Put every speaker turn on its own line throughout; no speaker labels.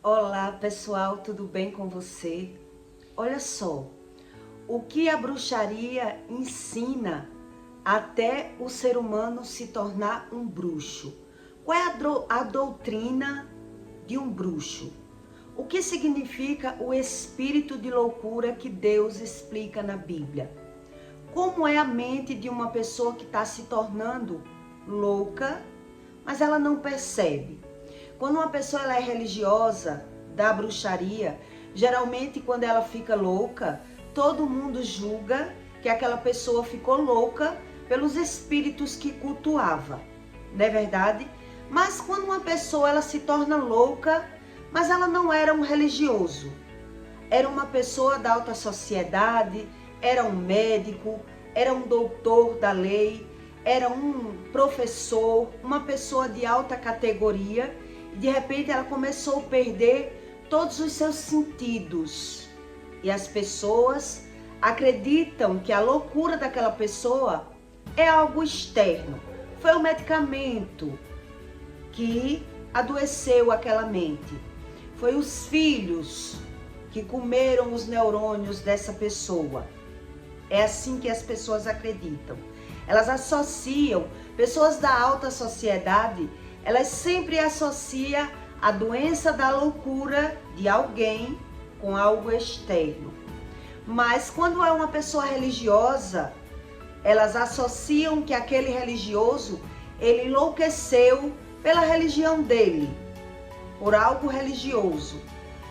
Olá pessoal, tudo bem com você? Olha só, o que a bruxaria ensina até o ser humano se tornar um bruxo? Qual é a doutrina de um bruxo? O que significa o espírito de loucura que Deus explica na Bíblia? Como é a mente de uma pessoa que está se tornando louca, mas ela não percebe? Quando uma pessoa ela é religiosa da bruxaria, geralmente quando ela fica louca, todo mundo julga que aquela pessoa ficou louca pelos espíritos que cultuava, não é verdade? Mas quando uma pessoa ela se torna louca, mas ela não era um religioso, era uma pessoa da alta sociedade, era um médico, era um doutor da lei, era um professor, uma pessoa de alta categoria, e de repente ela começou a perder todos os seus sentidos. E as pessoas acreditam que a loucura daquela pessoa é algo externo. Foi o medicamento que adoeceu aquela mente. Foi os filhos que comeram os neurônios dessa pessoa. É assim que as pessoas acreditam. Elas associam, pessoas da alta sociedade, elas sempre associam a doença da loucura de alguém com algo externo. Mas quando é uma pessoa religiosa, elas associam que aquele religioso, ele enlouqueceu pela religião dele, por algo religioso.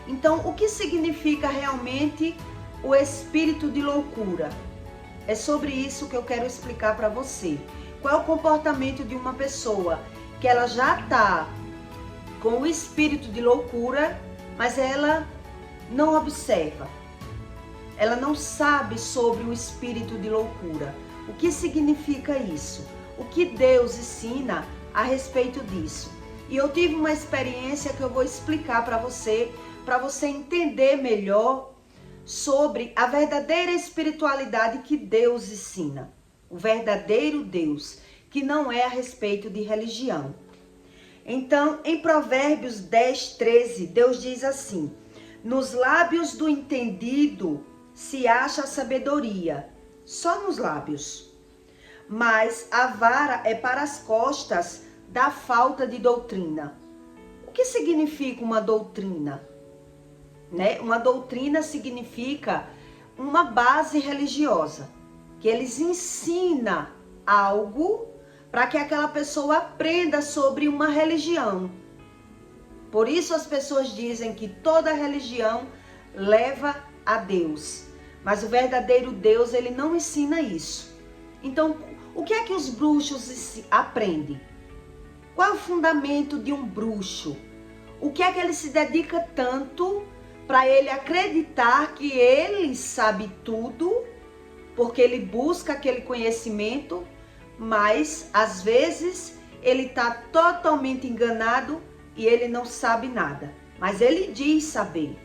Então, o que significa realmente o espírito de loucura? É sobre isso que eu quero explicar para você. Qual é o comportamento de uma pessoa que ela já está com o espírito de loucura, mas ela não observa. Ela não sabe sobre o espírito de loucura. O que significa isso? O que Deus ensina a respeito disso? E eu tive uma experiência que eu vou explicar para você entender melhor sobre a verdadeira espiritualidade que Deus ensina. O verdadeiro Deus, que não é a respeito de religião. Então, em Provérbios 10, 13, Deus diz assim: nos lábios do entendido se acha a sabedoria, só nos lábios. Mas a vara é para as costas da falta de doutrina. O que significa uma doutrina? Uma doutrina significa uma base religiosa, que eles ensinam algo para que aquela pessoa aprenda sobre uma religião. Por isso as pessoas dizem que toda religião leva a Deus, mas o verdadeiro Deus, ele não ensina isso. Então, o que é que os bruxos aprendem? Qual é o fundamento de um bruxo? O que é que ele se dedica tanto para ele acreditar que ele sabe tudo, porque ele busca aquele conhecimento, mas às vezes ele está totalmente enganado e ele não sabe nada, mas ele diz saber.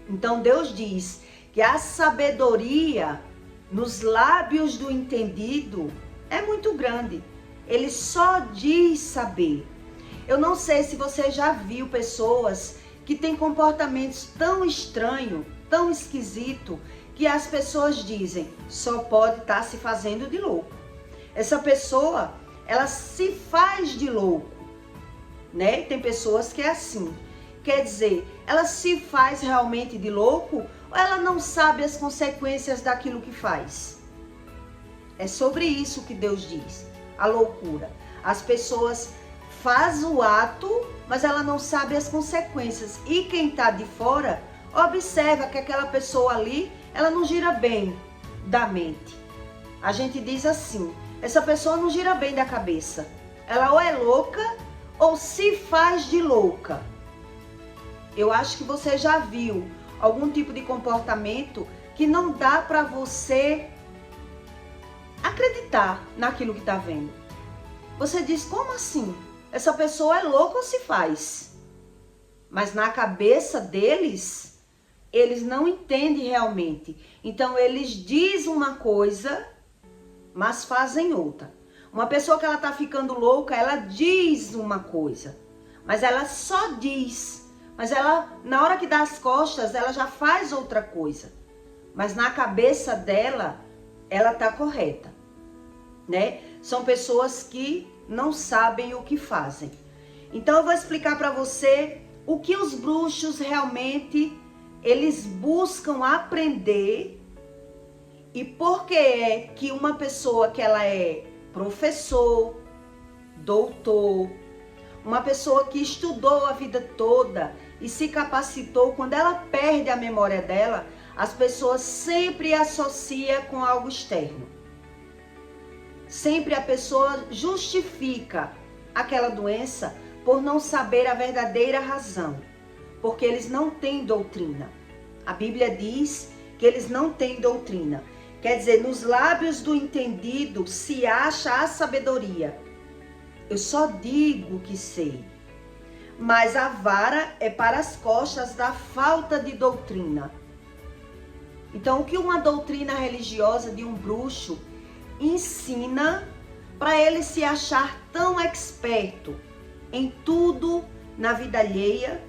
Então Deus diz que a sabedoria nos lábios do entendido é muito grande. Ele só diz saber. Eu não sei se você já viu pessoas que têm comportamentos tão estranhos, tão esquisitos, que as pessoas dizem, só pode estar se fazendo de louco. Essa pessoa, ela se faz de louco, né? Tem pessoas que é assim. Quer dizer, ela se faz realmente de louco ou ela não sabe as consequências daquilo que faz? É sobre isso que Deus diz, a loucura. As pessoas fazem o ato, mas ela não sabe as consequências. E quem está de fora observa que aquela pessoa ali, ela não gira bem da mente. A gente diz assim, essa pessoa não gira bem da cabeça. Ela ou é louca ou se faz de louca. Eu acho que você já viu algum tipo de comportamento que não dá para você acreditar naquilo que está vendo. Você diz, como assim? Essa pessoa é louca ou se faz? Mas na cabeça deles, eles não entendem realmente. Então eles dizem uma coisa, mas fazem outra. Uma pessoa que ela está ficando louca, ela diz uma coisa, mas ela só diz, Mas ela, na hora que dá as costas, ela já faz outra coisa. Mas na cabeça dela, ela tá correta, né? São pessoas que não sabem o que fazem. Então eu vou explicar para você o que os bruxos realmente eles buscam aprender e por que é que uma pessoa que ela é professor, doutor, uma pessoa que estudou a vida toda e se capacitou, quando ela perde a memória dela, as pessoas sempre associam com algo externo. Sempre a pessoa justifica aquela doença por não saber a verdadeira razão, porque eles não têm doutrina. A Bíblia diz que eles não têm doutrina. Quer dizer, nos lábios do entendido se acha a sabedoria. Eu só digo que sei. Mas a vara é para as costas da falta de doutrina. Então, o que uma doutrina religiosa de um bruxo ensina para ele se achar tão experto em tudo na vida alheia?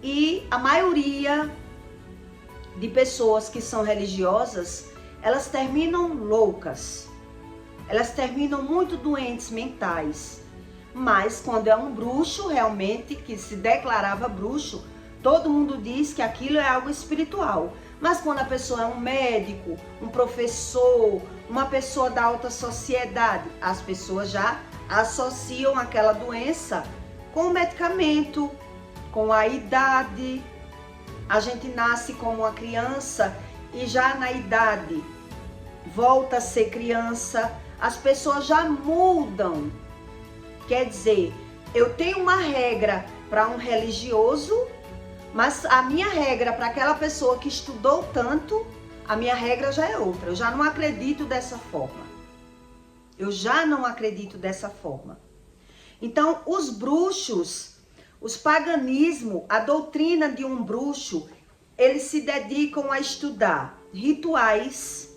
E a maioria de pessoas que são religiosas, elas terminam loucas. Elas terminam muito doentes mentais. Mas quando é um bruxo realmente, que se declarava bruxo, todo mundo diz que aquilo é algo espiritual. Mas quando a pessoa é um médico, um professor, uma pessoa da alta sociedade, as pessoas já associam aquela doença com o medicamento, com a idade. A gente nasce como uma criança e já na idade volta a ser criança. As pessoas já mudam. Quer dizer, eu tenho uma regra para um religioso, mas a minha regra para aquela pessoa que estudou tanto, a minha regra já é outra. Eu já não acredito dessa forma. Eu já não acredito dessa forma. Então, os bruxos, os paganismos, a doutrina de um bruxo, eles se dedicam a estudar rituais,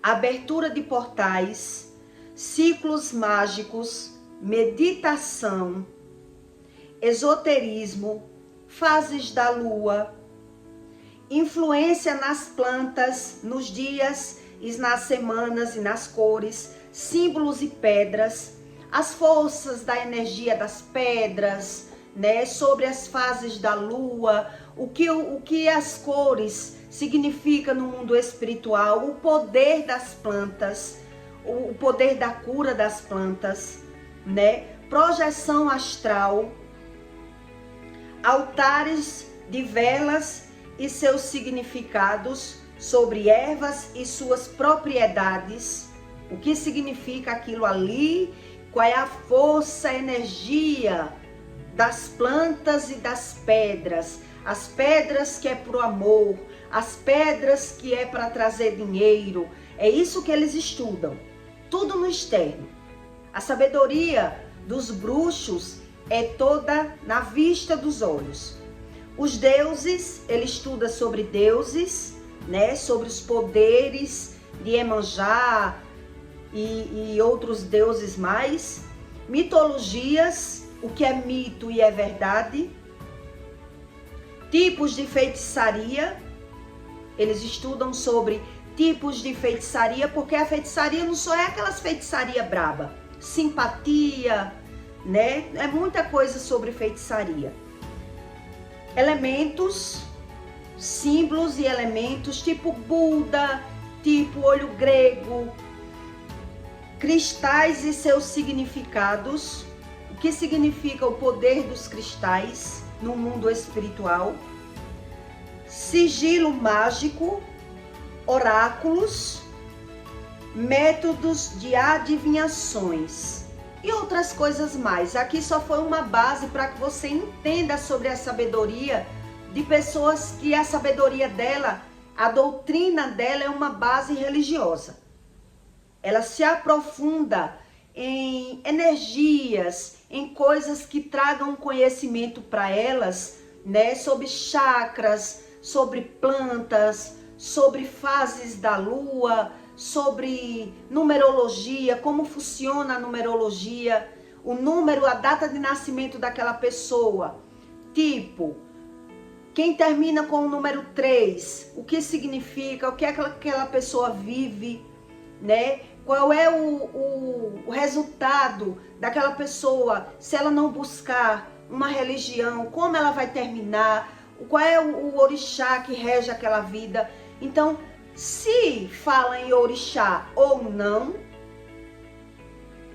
abertura de portais, ciclos mágicos, meditação, esoterismo, fases da lua, influência nas plantas, nos dias e nas semanas e nas cores, símbolos e pedras, as forças da energia das pedras, né, sobre as fases da lua, o que as cores significam no mundo espiritual, o poder das plantas, o poder da cura das plantas, né, projeção astral, altares de velas e seus significados sobre ervas e suas propriedades, o que significa aquilo ali, qual é a força, a energia das plantas e das pedras, as pedras que é para o amor, as pedras que é para trazer dinheiro, é isso que eles estudam, tudo no externo. A sabedoria dos bruxos é toda na vista dos olhos. Os deuses, ele estuda sobre deuses, né, sobre os poderes de Iemanjá e outros deuses mais. Mitologias, o que é mito e é verdade. Tipos de feitiçaria, eles estudam sobre tipos de feitiçaria, porque a feitiçaria não só é aquelas feitiçaria braba, simpatia, né? É muita coisa sobre feitiçaria. Elementos, símbolos e elementos, tipo Buda, tipo olho grego, cristais e seus significados, o que significa o poder dos cristais no mundo espiritual, sigilo mágico, oráculos, métodos de adivinhações e outras coisas mais. Aqui só foi uma base para que você entenda sobre a sabedoria de pessoas que a sabedoria dela, a doutrina dela é uma base religiosa. Ela se aprofunda em energias, em coisas que tragam conhecimento para elas, né, sobre chakras, sobre plantas, sobre fases da lua, sobre numerologia, como funciona a numerologia, o número, a data de nascimento daquela pessoa, Tipo, quem termina com o número 3, o que significa, o que aquela pessoa vive, né? Qual é o resultado daquela pessoa se ela não buscar uma religião, como ela vai terminar, qual é o orixá que rege aquela vida. Então, se fala em orixá ou não,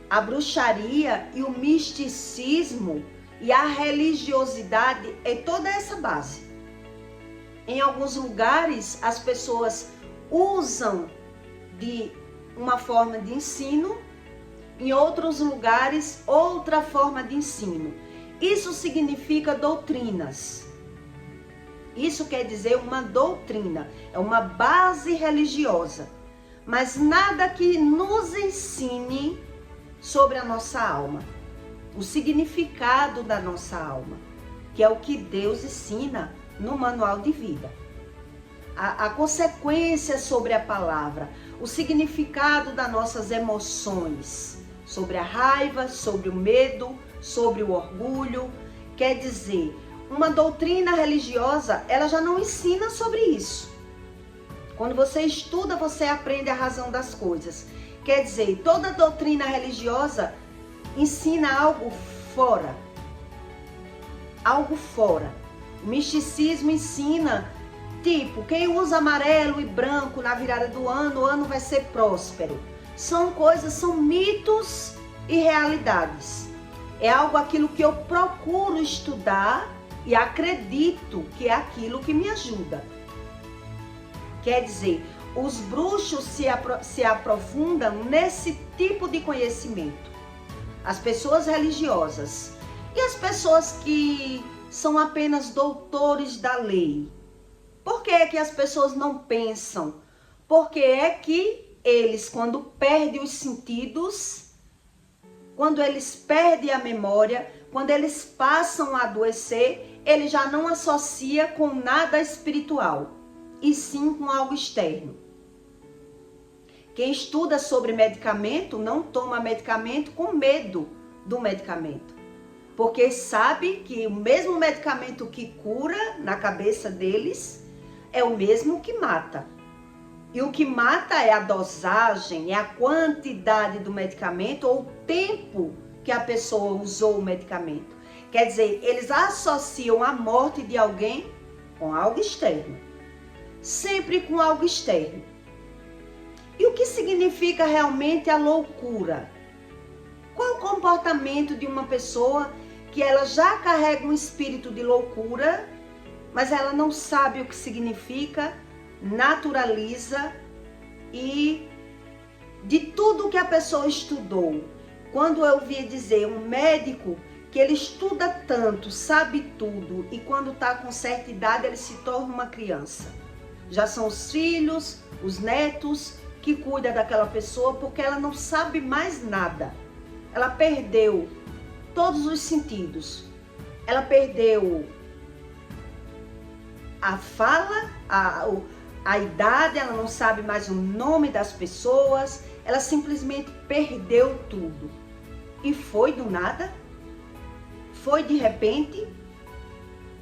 a bruxaria e o misticismo e a religiosidade é toda essa base. Em alguns lugares, as pessoas usam de uma forma de ensino, em outros lugares, outra forma de ensino. Isso significa doutrinas. Isso quer dizer uma doutrina, é uma base religiosa, mas nada que nos ensine sobre a nossa alma, o significado da nossa alma, que é o que Deus ensina no manual de vida. A consequência sobre a palavra, o significado das nossas emoções, sobre a raiva, sobre o medo, sobre o orgulho. Quer dizer, uma doutrina religiosa, ela já não ensina sobre isso. Quando você estuda, você aprende a razão das coisas. Quer dizer, toda doutrina religiosa ensina algo fora. Algo fora. O misticismo ensina, tipo, quem usa amarelo e branco na virada do ano, o ano vai ser próspero. São coisas, são mitos e realidades. É algo aquilo que eu procuro estudar e acredito que é aquilo que me ajuda. Quer dizer, os bruxos se aprofundam nesse tipo de conhecimento. As pessoas religiosas e as pessoas que são apenas doutores da lei. Por que é que as pessoas não pensam? Porque é que eles, quando perdem os sentidos, quando eles perdem a memória, quando eles passam a adoecer, ele já não associa com nada espiritual, e sim com algo externo. Quem estuda sobre medicamento não toma medicamento com medo do medicamento, porque sabe que o mesmo medicamento que cura na cabeça deles é o mesmo que mata. E o que mata é a dosagem, é a quantidade do medicamento ou o tempo que a pessoa usou o medicamento. Quer dizer, eles associam a morte de alguém com algo externo. Sempre com algo externo. E o que significa realmente a loucura? Qual o comportamento de uma pessoa que ela já carrega um espírito de loucura, mas ela não sabe o que significa, naturaliza e de tudo que a pessoa estudou. Quando eu ouvi dizer um médico que ele estuda tanto, sabe tudo, e quando está com certa idade ele se torna uma criança. Já são os filhos, os netos que cuidam daquela pessoa porque ela não sabe mais nada. Ela perdeu todos os sentidos. Ela perdeu a fala, a idade, ela não sabe mais o nome das pessoas, ela simplesmente perdeu tudo. E foi do nada? Foi de repente?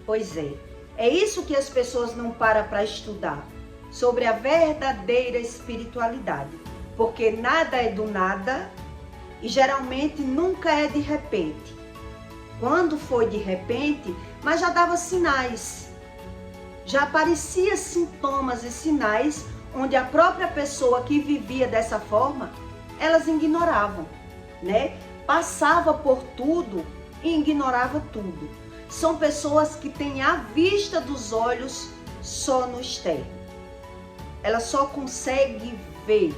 Pois é. É isso que as pessoas não param para estudar, sobre a verdadeira espiritualidade. Porque nada é do nada e geralmente nunca é de repente. Quando foi de repente, mas já dava sinais. Já aparecia sintomas e sinais onde a própria pessoa que vivia dessa forma, elas ignoravam, né? Passava por tudo e ignorava tudo. São pessoas que têm a vista dos olhos só no externo. Ela só consegue ver.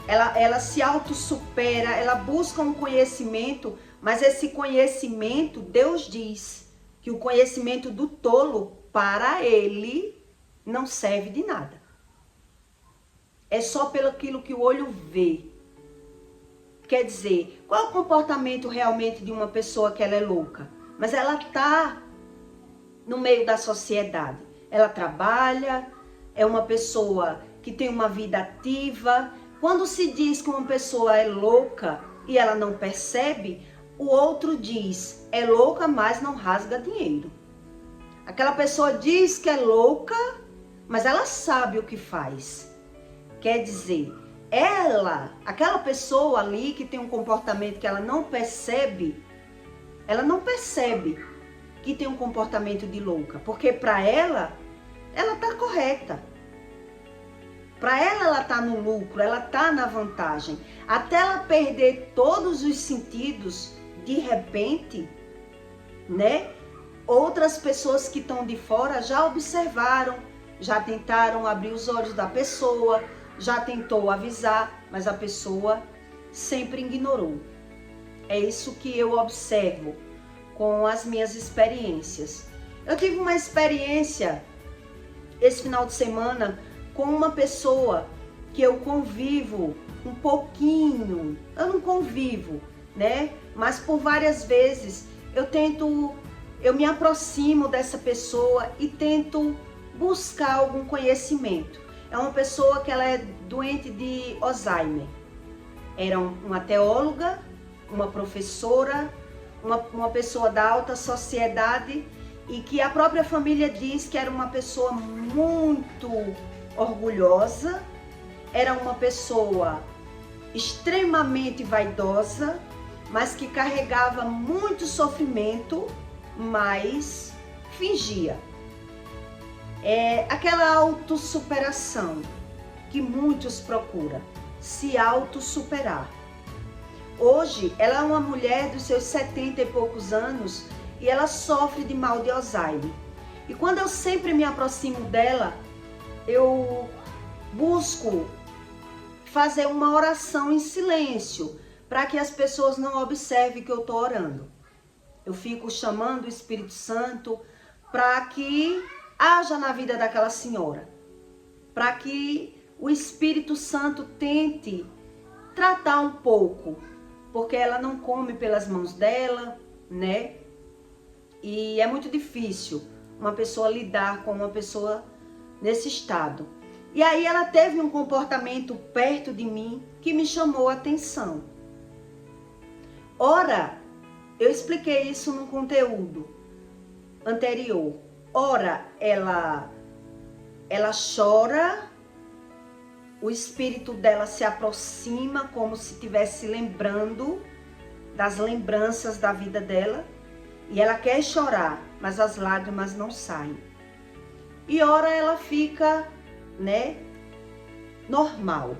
Ela se autossupera, ela busca um conhecimento, mas esse conhecimento, Deus diz que o conhecimento do tolo, para ele, não serve de nada. É só pelo aquilo que o olho vê. Quer dizer, qual é o comportamento realmente de uma pessoa que ela é louca? Mas ela está no meio da sociedade. Ela trabalha, é uma pessoa que tem uma vida ativa. Quando se diz que uma pessoa é louca e ela não percebe, o outro diz, é louca, mas não rasga dinheiro. Aquela pessoa diz que é louca, mas ela sabe o que faz. Quer dizer, aquela pessoa ali que tem um comportamento que ela não percebe que tem um comportamento de louca, porque para ela tá correta. Para ela tá no lucro, ela tá na vantagem. Até ela perder todos os sentidos, de repente, né? Outras pessoas que estão de fora já observaram, já tentaram abrir os olhos da pessoa, já tentou avisar, mas a pessoa sempre ignorou. É isso que eu observo com as minhas experiências. Eu tive uma experiência esse final de semana com uma pessoa que eu convivo um pouquinho, eu não convivo, né? Mas por várias vezes eu me aproximo dessa pessoa e tento buscar algum conhecimento. É uma pessoa que ela é doente de Alzheimer. Era uma teóloga, uma professora, uma pessoa da alta sociedade e que a própria família diz que era uma pessoa muito orgulhosa, era uma pessoa extremamente vaidosa, mas que carregava muito sofrimento, mas fingia. É aquela autossuperação que muitos procuram, se autossuperar. Hoje, ela é uma mulher dos seus 70 e poucos anos e ela sofre de mal de Alzheimer. E quando eu sempre me aproximo dela, eu busco fazer uma oração em silêncio, para que as pessoas não observem que eu estou orando. Eu fico chamando o Espírito Santo para que haja na vida daquela senhora, para que o Espírito Santo tente tratar um pouco, porque ela não come pelas mãos dela, né? E é muito difícil uma pessoa lidar com uma pessoa nesse estado. E aí ela teve um comportamento perto de mim que me chamou a atenção. Ora, eu expliquei isso no conteúdo anterior. Ora, ela chora, o espírito dela se aproxima como se estivesse lembrando das lembranças da vida dela. E ela quer chorar, mas as lágrimas não saem. E ora ela fica, né, normal,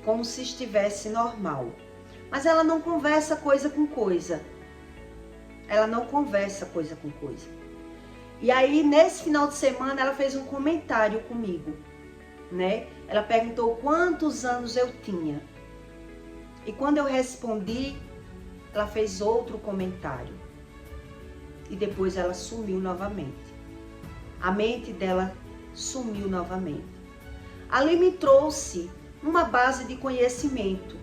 como se estivesse normal. Mas ela não conversa coisa com coisa. Ela não conversa coisa com coisa. E aí, nesse final de semana, ela fez um comentário comigo, né? Ela perguntou quantos anos eu tinha. E quando eu respondi, ela fez outro comentário. E depois ela sumiu novamente. A mente dela sumiu novamente. Ali me trouxe uma base de conhecimento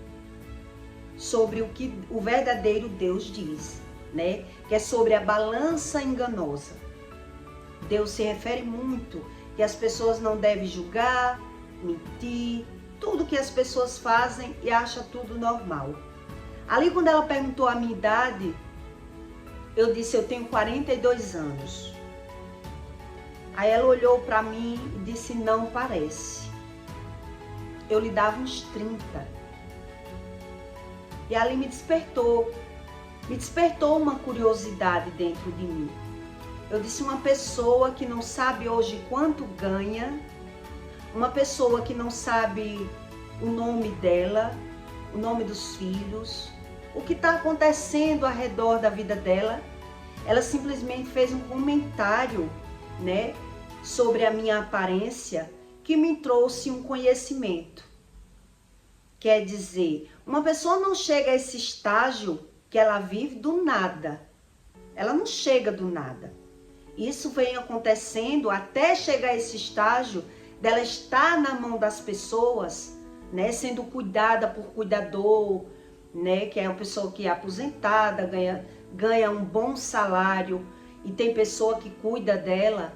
sobre o que o verdadeiro Deus diz, né? Que é sobre a balança enganosa. Deus se refere muito que as pessoas não devem julgar, mentir, tudo que as pessoas fazem e acham tudo normal. Ali quando ela perguntou a minha idade, eu disse, eu tenho 42 anos. Aí ela olhou para mim e disse, não parece. Eu lhe dava uns 30. E ali me despertou uma curiosidade dentro de mim. Eu disse, uma pessoa que não sabe hoje quanto ganha, uma pessoa que não sabe o nome dela, o nome dos filhos, o que está acontecendo ao redor da vida dela, ela simplesmente fez um comentário, né, sobre a minha aparência que me trouxe um conhecimento. Quer dizer, uma pessoa não chega a esse estágio que ela vive do nada. Ela não chega do nada. Isso vem acontecendo até chegar a esse estágio dela estar na mão das pessoas, né, sendo cuidada por cuidador, né, que é uma pessoa que é aposentada, ganha um bom salário e tem pessoa que cuida dela.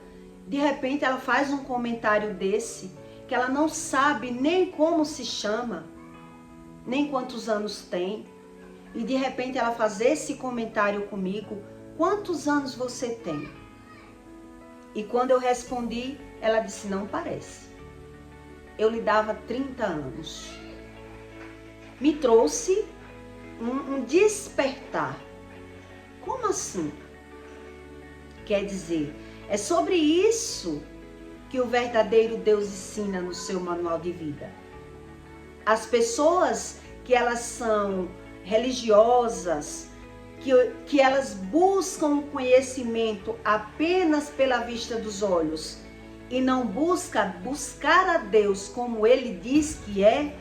De repente ela faz um comentário desse, que ela não sabe nem como se chama, nem quantos anos tem. e de repente ela fazer esse comentário comigo: quantos anos você tem? E quando eu respondi, ela disse: não parece. Eu lhe dava 30 anos. Me trouxe um despertar. Como assim? Quer dizer, é sobre isso que o verdadeiro Deus ensina no seu manual de vida. As pessoas que elas são religiosas, que elas buscam o conhecimento apenas pela vista dos olhos e não buscar a Deus como Ele diz que é,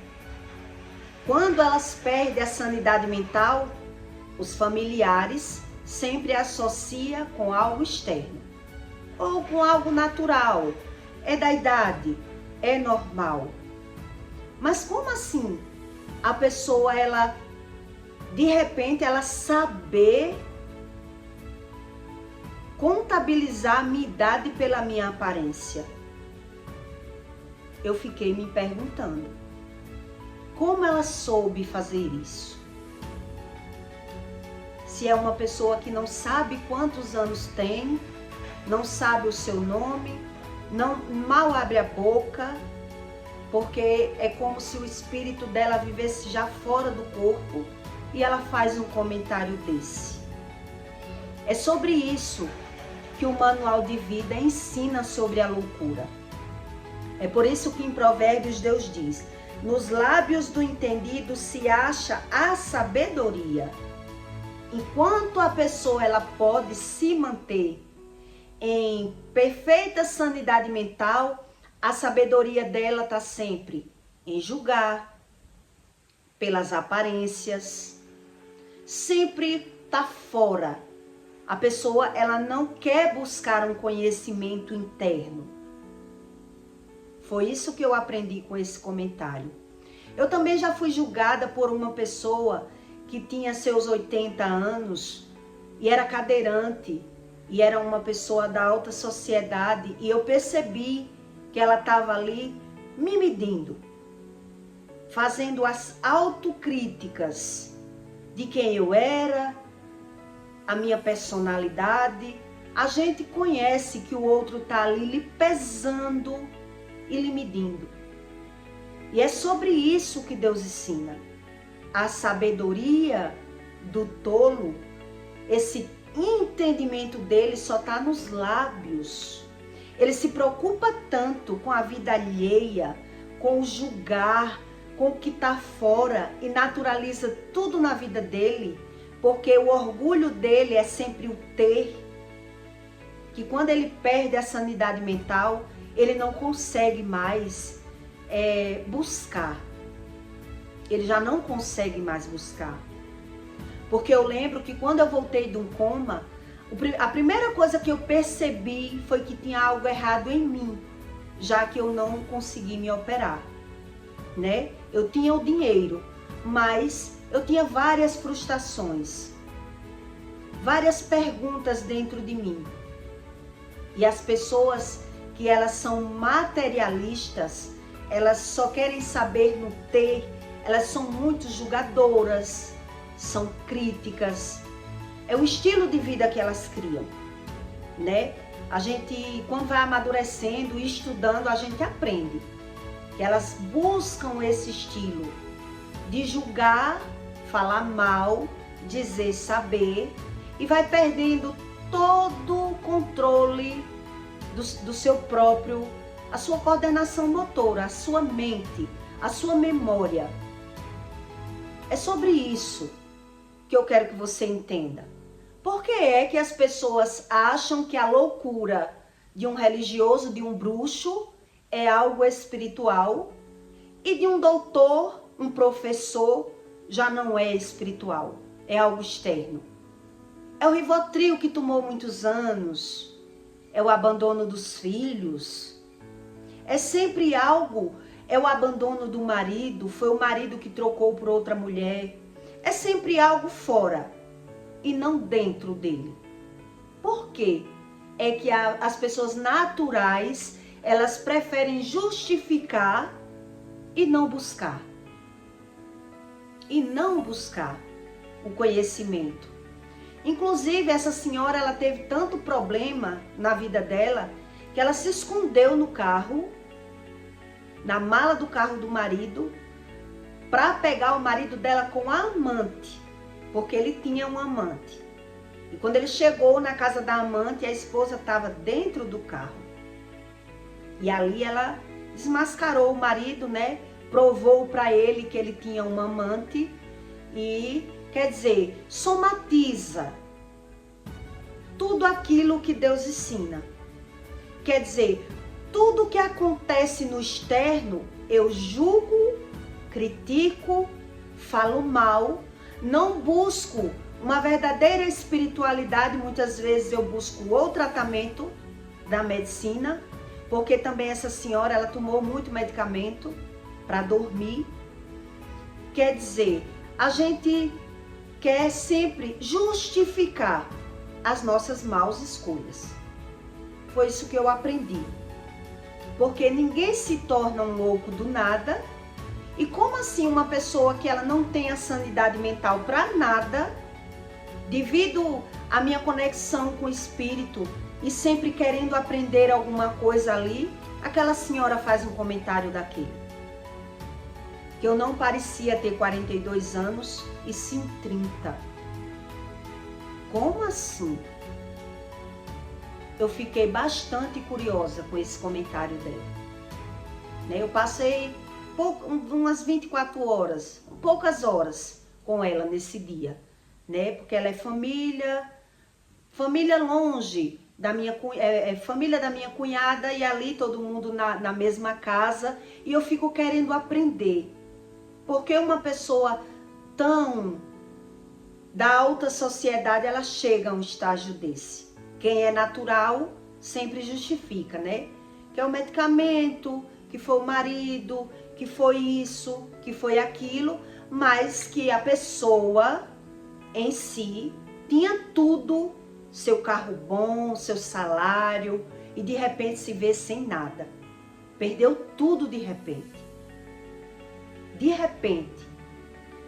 quando elas perdem a sanidade mental, os familiares sempre associam com algo externo ou com algo natural. É da idade, é normal. Mas como assim a pessoa, ela, de repente, ela saber contabilizar a minha idade pela minha aparência? Eu fiquei me perguntando, como ela soube fazer isso? Se é uma pessoa que não sabe quantos anos tem, não sabe o seu nome, não, mal abre a boca, porque é como se o espírito dela vivesse já fora do corpo e ela faz um comentário desse. É sobre isso que o manual de vida ensina sobre a loucura. É por isso que em Provérbios Deus diz: nos lábios do entendido se acha a sabedoria. Enquanto a pessoa ela pode se manter em perfeita sanidade mental, a sabedoria dela está sempre em julgar pelas aparências, sempre está fora. A pessoa ela não quer buscar um conhecimento interno. Foi isso que eu aprendi com esse comentário. Eu também já fui julgada por uma pessoa que tinha seus 80 anos e era cadeirante e era uma pessoa da alta sociedade, e eu percebi que ela estava ali me medindo, fazendo as autocríticas de quem eu era, a minha personalidade. A gente conhece que o outro está ali lhe pesando e lhe medindo. E é sobre isso que Deus ensina. A sabedoria do tolo, esse entendimento dele só está nos lábios. Ele se preocupa tanto com a vida alheia, com o julgar, com o que está fora, e naturaliza tudo na vida dele, porque o orgulho dele é sempre o ter, que quando ele perde a sanidade mental, ele não consegue mais buscar. Ele já não consegue mais buscar. Porque eu lembro que quando eu voltei de um coma, a primeira coisa que eu percebi foi que tinha algo errado em mim, já que eu não consegui me operar, né? Eu tinha o dinheiro, mas eu tinha várias frustrações, várias perguntas dentro de mim. E as pessoas que elas são materialistas, elas só querem saber no ter, elas são muito julgadoras, são críticas. É o estilo de vida que elas criam, né? A gente, quando vai amadurecendo e estudando, a gente aprende que elas buscam esse estilo de julgar, falar mal, dizer saber, e vai perdendo todo o controle do seu próprio, a sua coordenação motora, a sua mente, a sua memória. É sobre isso que eu quero que você entenda. Por que é que as pessoas acham que a loucura de um religioso, de um bruxo, é algo espiritual, e de um doutor, um professor, já não é espiritual, é algo externo? É o Rivotril que tomou muitos anos, é o abandono dos filhos, é sempre algo, é o abandono do marido, foi o marido que trocou por outra mulher, é sempre algo fora e não dentro dele. Por quê? É que as pessoas naturais, elas preferem justificar e não buscar. E não buscar. o conhecimento. Inclusive, essa senhora, ela teve tanto problema na vida dela, que ela se escondeu no carro, na mala do carro do marido, para pegar o marido dela com a amante, porque ele tinha um amante. E quando ele chegou na casa da amante, a esposa estava dentro do carro. E ali ela desmascarou o marido, né? Provou para ele que ele tinha uma amante e, quer dizer, somatiza tudo aquilo que Deus ensina. Quer dizer, tudo que acontece no externo, eu julgo, critico, falo mal, não busco uma verdadeira espiritualidade. Muitas vezes eu busco o tratamento da medicina, porque também essa senhora, ela tomou muito medicamento para dormir. Quer dizer, a gente quer sempre justificar as nossas maus escolhas. Foi isso que eu aprendi. Porque ninguém se torna um louco do nada. E como assim uma pessoa que ela não tem a sanidade mental para nada, devido à minha conexão com o espírito e sempre querendo aprender alguma coisa ali, aquela senhora faz um comentário daquele. Que eu não parecia ter 42 anos e sim 30. Como assim? Eu fiquei bastante curiosa com esse comentário dela. Eu passei umas 24 horas, poucas horas com ela nesse dia, né? Porque ela é família longe da minha família da minha cunhada, e ali todo mundo na mesma casa, e eu fico querendo aprender. Porque uma pessoa tão da alta sociedade, ela chega a um estágio desse. Quem é natural sempre justifica, né? Que é o medicamento, que foi o marido, que foi isso, que foi aquilo, mas que a pessoa em si tinha tudo, seu carro bom, seu salário, e de repente se vê sem nada. Perdeu tudo de repente. De repente,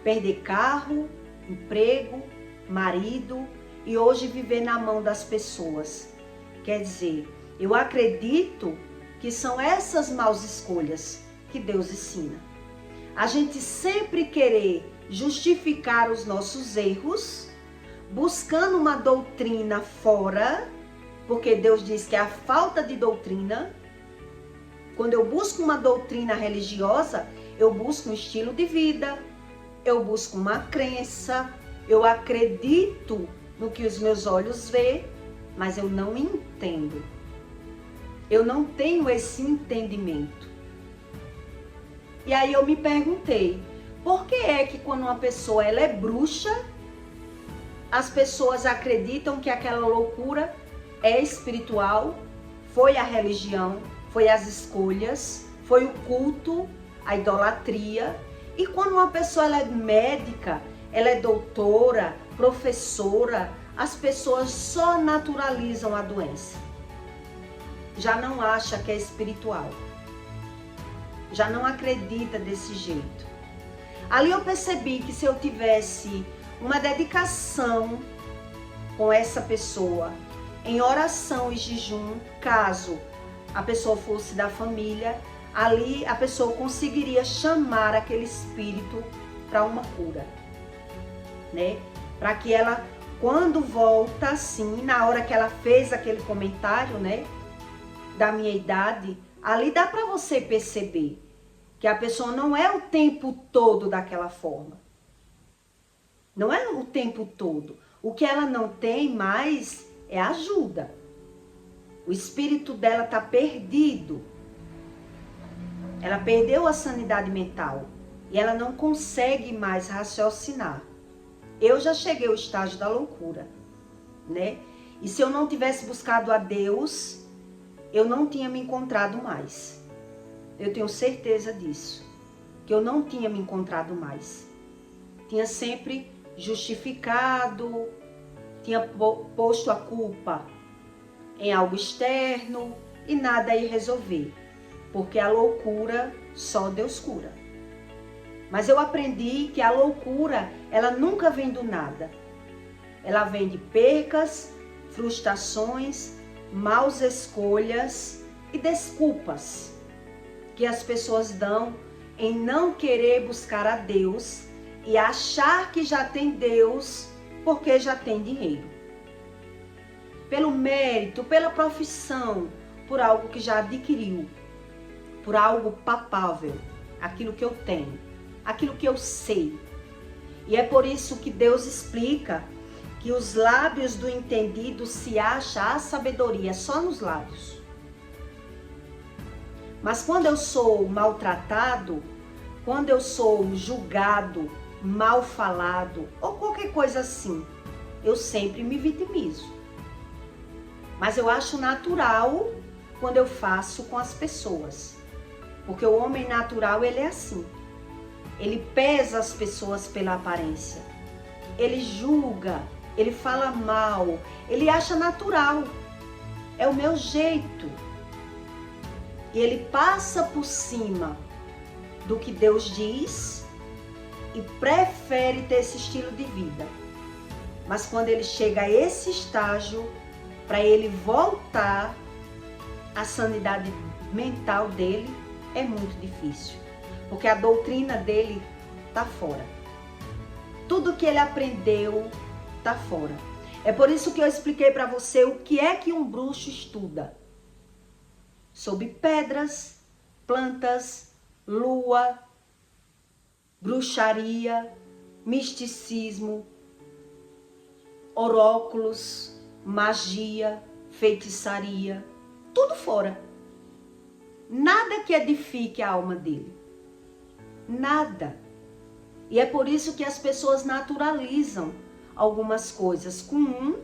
perder carro, emprego, marido e hoje viver na mão das pessoas. Quer dizer, eu acredito que são essas maus escolhas que Deus ensina. A gente sempre querer justificar os nossos erros, buscando uma doutrina fora, porque Deus diz que é a falta de doutrina. Quando eu busco uma doutrina religiosa, eu busco um estilo de vida, eu busco uma crença, eu acredito no que os meus olhos veem, mas eu não entendo. Eu não tenho esse entendimento. E aí eu me perguntei, por que é que quando uma pessoa ela é bruxa, as pessoas acreditam que aquela loucura é espiritual, foi a religião, foi as escolhas, foi o culto, a idolatria. E quando uma pessoa ela é médica, ela é doutora, professora, as pessoas só naturalizam a doença. Já não acha que é espiritual. Já não acredita desse jeito. Ali eu percebi que se eu tivesse uma dedicação com essa pessoa, em oração e jejum, caso a pessoa fosse da família, ali a pessoa conseguiria chamar aquele espírito para uma cura, né? Para que ela, quando volta assim, na hora que ela fez aquele comentário, né, da minha idade, ali dá para você perceber que a pessoa não é o tempo todo daquela forma. Não é o tempo todo. O que ela não tem mais é ajuda. O espírito dela está perdido. Ela perdeu a sanidade mental e ela não consegue mais raciocinar. Eu já cheguei ao estágio da loucura, né? E se eu não tivesse buscado a Deus, eu não tinha me encontrado mais. Eu tenho certeza disso, que eu não tinha me encontrado mais. Tinha sempre justificado, tinha posto a culpa em algo externo e nada ia resolver. Porque a loucura só Deus cura. Mas eu aprendi que a loucura, ela nunca vem do nada. Ela vem de percas, frustrações, maus escolhas e desculpas que as pessoas dão em não querer buscar a Deus e achar que já tem Deus porque já tem dinheiro. Pelo mérito, pela profissão, por algo que já adquiriu, por algo palpável, aquilo que eu tenho, aquilo que eu sei. E é por isso que Deus explica que os lábios do entendido se acha a sabedoria, só nos lábios. Mas quando eu sou maltratado, quando eu sou julgado, mal falado ou qualquer coisa assim, eu sempre me vitimizo. Mas eu acho natural quando eu faço com as pessoas. Porque o homem natural, ele é assim. Ele pesa as pessoas pela aparência. Ele julga, ele fala mal, ele acha natural. É o meu jeito. E ele passa por cima do que Deus diz e prefere ter esse estilo de vida. Mas quando ele chega a esse estágio, para ele voltar à sanidade mental dele, é muito difícil. Porque a doutrina dele está fora. Tudo que ele aprendeu está fora. É por isso que eu expliquei para você o que é que um bruxo estuda. Sobre pedras, plantas, lua, bruxaria, misticismo, oróculos, magia, feitiçaria, tudo fora. Nada que edifique a alma dele. Nada. E é por isso que as pessoas naturalizam algumas coisas com um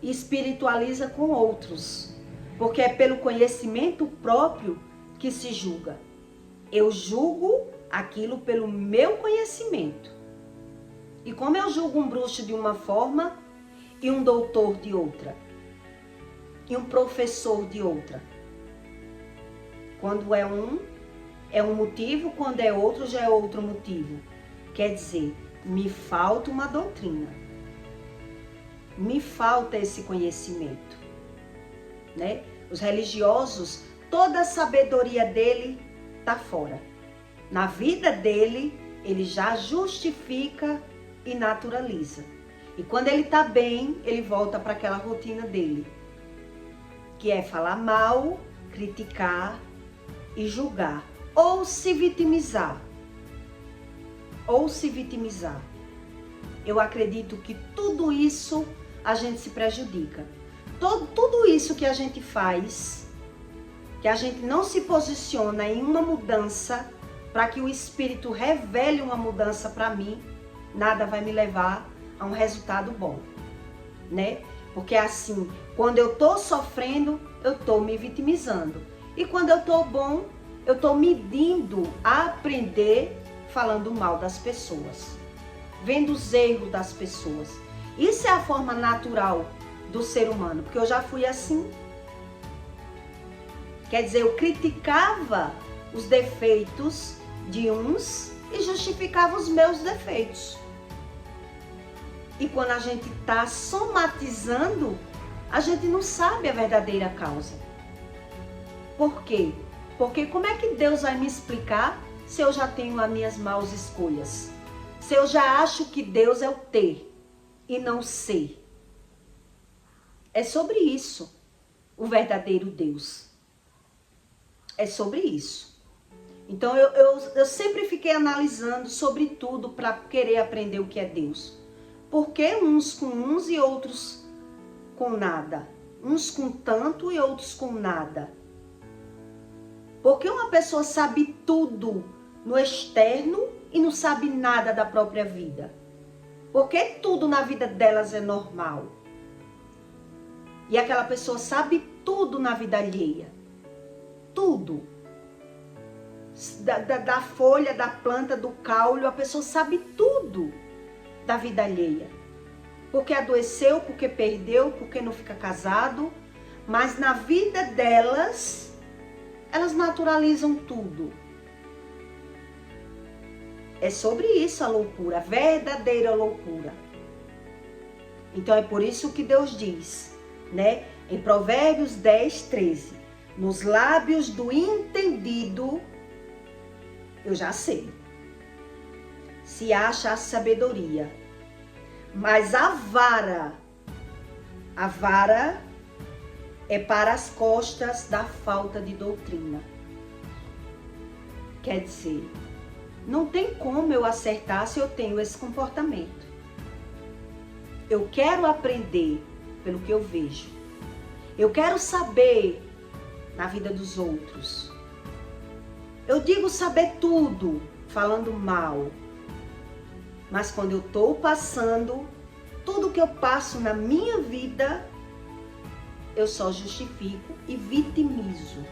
e espiritualiza com outros. Porque é pelo conhecimento próprio que se julga. Eu julgo aquilo pelo meu conhecimento. E como eu julgo um bruxo de uma forma e um doutor de outra, e um professor de outra. Quando é um motivo, quando é outro, já é outro motivo. Quer dizer, me falta uma doutrina. Me falta esse conhecimento. Né? Os religiosos, toda a sabedoria dele está fora. Na vida dele, ele já justifica e naturaliza. E quando ele está bem, ele volta para aquela rotina dele, que é falar mal, criticar e julgar, ou se vitimizar. Ou se vitimizar. Eu acredito que tudo isso a gente se prejudica. Tudo isso que a gente faz, que a gente não se posiciona em uma mudança, para que o Espírito revele uma mudança para mim, nada vai me levar a um resultado bom, né? Porque assim, quando eu tô sofrendo, eu tô me vitimizando. E quando eu tô bom, eu tô medindo a aprender falando mal das pessoas, vendo os erros das pessoas. Isso é a forma natural do ser humano, porque eu já fui assim. Quer dizer, eu criticava os defeitos de uns e justificava os meus defeitos. E quando a gente está somatizando, a gente não sabe a verdadeira causa. Por quê? Porque como é que Deus vai me explicar se eu já tenho as minhas maus escolhas? Se eu já acho que Deus é o ter e não ser? É sobre isso, o verdadeiro Deus. É sobre isso. Então eu sempre fiquei analisando sobre tudo para querer aprender o que é Deus. Por que uns com uns e outros com nada? Uns com tanto e outros com nada? Por que uma pessoa sabe tudo no externo e não sabe nada da própria vida? Por que tudo na vida delas é normal? E aquela pessoa sabe tudo na vida alheia. Tudo. Da folha, da planta, do caule, a pessoa sabe tudo da vida alheia. Porque adoeceu, porque perdeu, porque não fica casado. Mas na vida delas, elas naturalizam tudo. É sobre isso a loucura, a verdadeira loucura. Então é por isso que Deus diz, né? Em Provérbios 10, 13. Nos lábios do entendido, eu já sei, se acha a sabedoria. Mas a vara é para as costas da falta de doutrina. Quer dizer, não tem como eu acertar se eu tenho esse comportamento. Eu quero aprender pelo que eu vejo. Eu quero saber na vida dos outros. Eu digo saber tudo, falando mal. Mas quando eu estou passando, tudo que eu passo na minha vida, eu só justifico e vitimizo.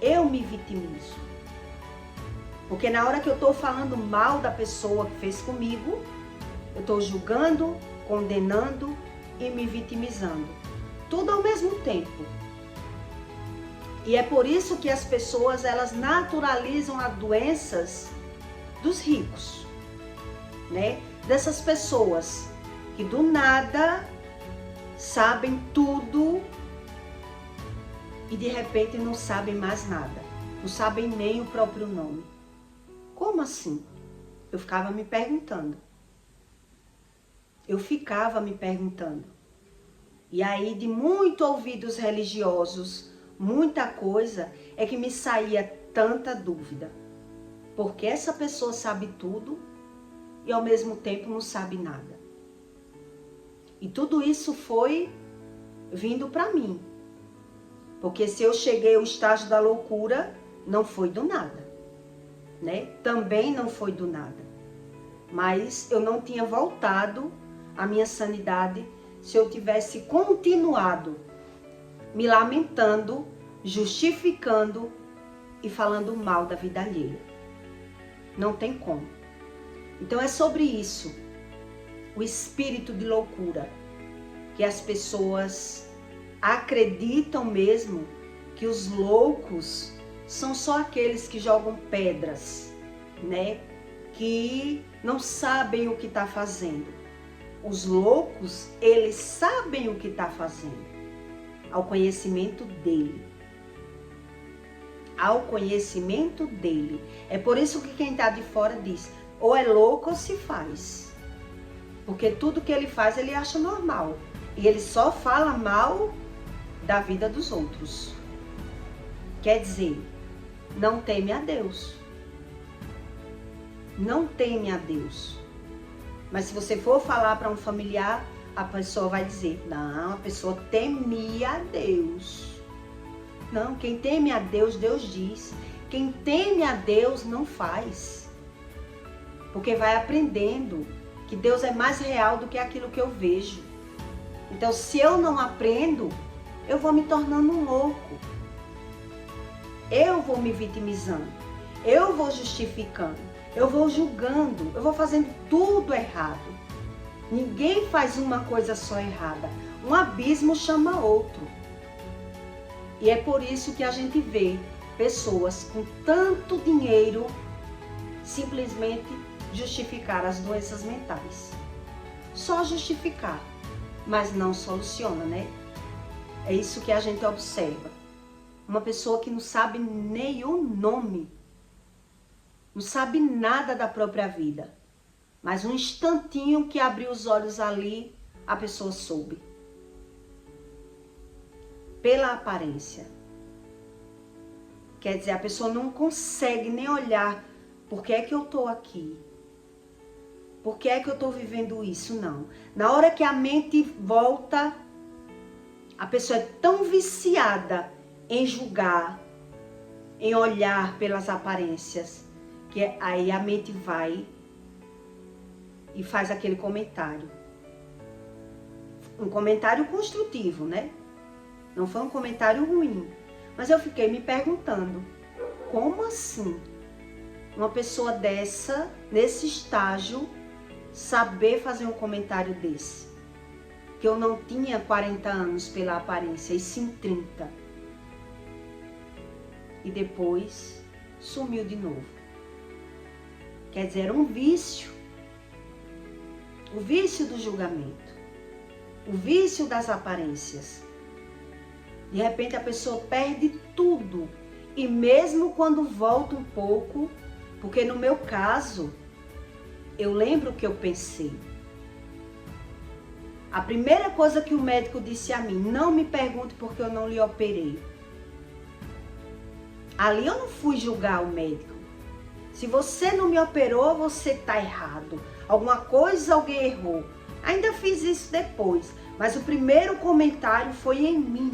Eu me vitimizo. Porque na hora que eu estou falando mal da pessoa que fez comigo, eu estou julgando, condenando e me vitimizando. Tudo ao mesmo tempo. E é por isso que as pessoas, elas naturalizam as doenças dos ricos, né? Dessas pessoas que do nada sabem tudo e de repente não sabem mais nada. Não sabem nem o próprio nome. Como assim? Eu ficava me perguntando. E aí, de muito ouvidos religiosos, muita coisa, é que me saía tanta dúvida. Porque essa pessoa sabe tudo e ao mesmo tempo não sabe nada. E tudo isso foi vindo para mim. Porque se eu cheguei ao estágio da loucura, não foi do nada, né? Também não foi do nada. Mas eu não tinha voltado à minha sanidade se eu tivesse continuado me lamentando, justificando e falando mal da vida alheia. Não tem como. Então é sobre isso, o espírito de loucura, que as pessoas acreditam mesmo que os loucos são só aqueles que jogam pedras, né? Que não sabem o que está fazendo. Os loucos, eles sabem o que está fazendo, ao conhecimento dele. Ao conhecimento dele. É por isso que quem está de fora diz, ou é louco ou se faz. Porque tudo que ele faz, ele acha normal. E ele só fala mal da vida dos outros. Quer dizer, não teme a Deus. Não teme a Deus. Mas se você for falar para um familiar, a pessoa vai dizer, não, a pessoa temia a Deus. Não, quem teme a Deus, Deus diz. Quem teme a Deus não faz. Porque vai aprendendo que Deus é mais real do que aquilo que eu vejo. Então, se eu não aprendo, eu vou me tornando um louco. Eu vou me vitimizando. Eu vou justificando. Eu vou julgando. Eu vou fazendo tudo errado. Ninguém faz uma coisa só errada. Um abismo chama outro. E é por isso que a gente vê pessoas com tanto dinheiro simplesmente justificar as doenças mentais. Só justificar, mas não soluciona, né? É isso que a gente observa. Uma pessoa que não sabe nem o nome, não sabe nada da própria vida, mas um instantinho que abriu os olhos ali, a pessoa soube. Pela aparência. Quer dizer, a pessoa não consegue nem olhar por que é que eu estou aqui. Por que é que eu estou vivendo isso? Não. Na hora que a mente volta, a pessoa é tão viciada em julgar, em olhar pelas aparências, que aí a mente vai e faz aquele comentário. Um comentário construtivo, né? Não foi um comentário ruim. Mas eu fiquei me perguntando, como assim? Uma pessoa dessa, nesse estágio, saber fazer um comentário desse? Que eu não tinha 40 anos pela aparência, e sim 30. E depois sumiu de novo. Quer dizer, era um vício. O vício do julgamento. O vício das aparências. De repente a pessoa perde tudo. E mesmo quando volta um pouco, porque no meu caso, eu lembro o que eu pensei. A primeira coisa que o médico disse a mim: não me pergunte porque eu não lhe operei. Ali eu não fui julgar o médico. Se você não me operou, você está errado. Alguma coisa alguém errou. Ainda fiz isso depois. Mas o primeiro comentário foi em mim.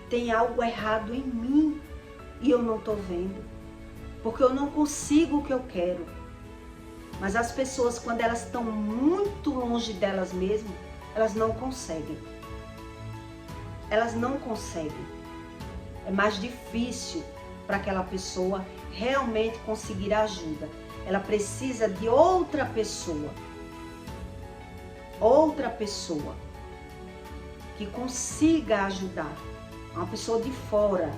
Tem algo errado em mim e eu não estou vendo. Porque eu não consigo o que eu quero. Mas as pessoas, quando elas estão muito longe delas mesmas, elas não conseguem. Elas não conseguem. É mais difícil para aquela pessoa realmente conseguir ajuda. Ela precisa de outra pessoa. Outra pessoa que consiga ajudar. Uma pessoa de fora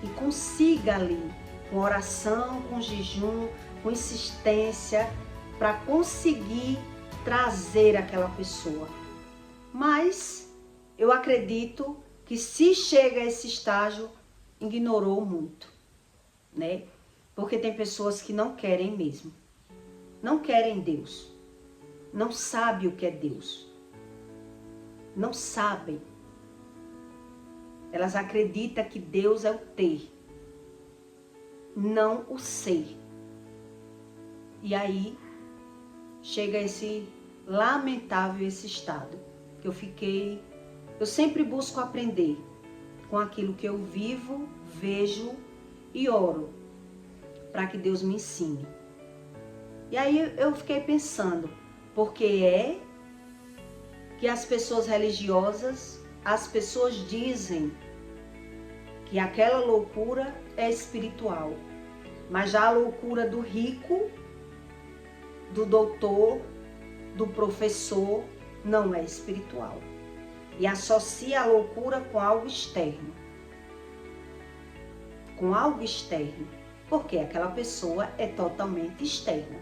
que consiga ali, com oração, com jejum, com insistência, para conseguir trazer aquela pessoa. Mas eu acredito que se chega a esse estágio, ignorou muito, né? Porque tem pessoas que não querem mesmo. Não querem Deus. Não sabem o que é Deus. Não sabem. Elas acreditam que Deus é o ter, não o ser. E aí chega esse lamentável esse estado que eu sempre busco aprender com aquilo que eu vivo, vejo e oro para que Deus me ensine. E aí eu fiquei pensando, porque é que as pessoas religiosas, as pessoas dizem que aquela loucura é espiritual, mas já a loucura do rico, do doutor, do professor, não é espiritual. E associa a loucura com algo externo. Com algo externo. Porque aquela pessoa é totalmente externa.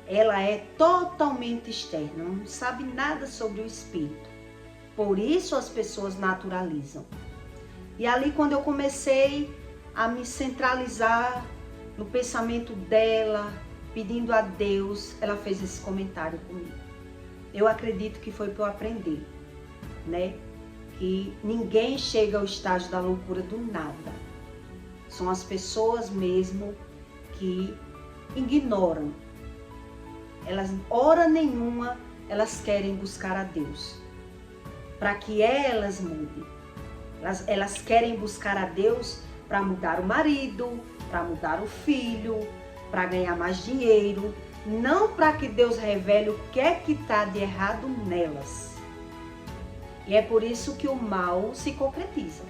Ela é totalmente externa, não sabe nada sobre o espírito. Por isso as pessoas naturalizam. E ali quando eu comecei a me centralizar no pensamento dela, pedindo a Deus, ela fez esse comentário comigo. Eu acredito que foi para eu aprender, né? Que ninguém chega ao estágio da loucura do nada. São as pessoas mesmo que ignoram. Elas, hora nenhuma, elas querem buscar a Deus. Para que elas mudem. Elas querem buscar a Deus para mudar o marido, para mudar o filho, para ganhar mais dinheiro. Não para que Deus revele o que é que está de errado nelas. E é por isso que o mal se concretiza.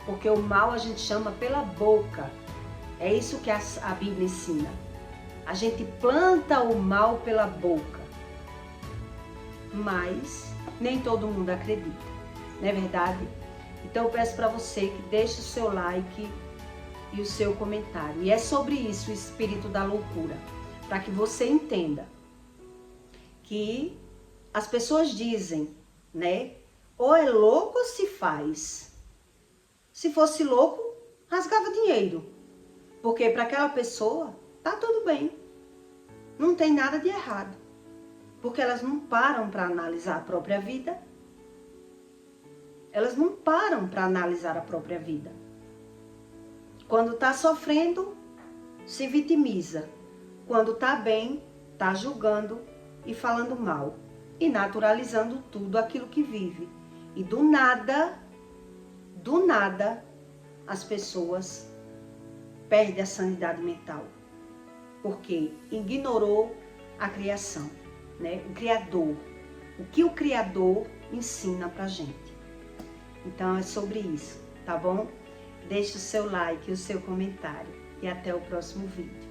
Porque o mal a gente chama pela boca. É isso que a Bíblia ensina. A gente planta o mal pela boca. Mas nem todo mundo acredita. Não é verdade? Então eu peço para você que deixe o seu like e o seu comentário. E é sobre isso o espírito da loucura. Para que você entenda que as pessoas dizem, né? Ou é louco ou se faz. Se fosse louco, rasgava dinheiro. Porque para aquela pessoa, tá tudo bem. Não tem nada de errado. Porque elas não param para analisar a própria vida. Elas não param para analisar a própria vida. Quando tá sofrendo, se vitimiza. Quando tá bem, tá julgando e falando mal. E naturalizando tudo aquilo que vive. E do nada, as pessoas perdem a sanidade mental. Porque ignorou a criação, né? O Criador. O que o Criador ensina pra gente. Então é sobre isso, tá bom? Deixe o seu like e o seu comentário. E até o próximo vídeo.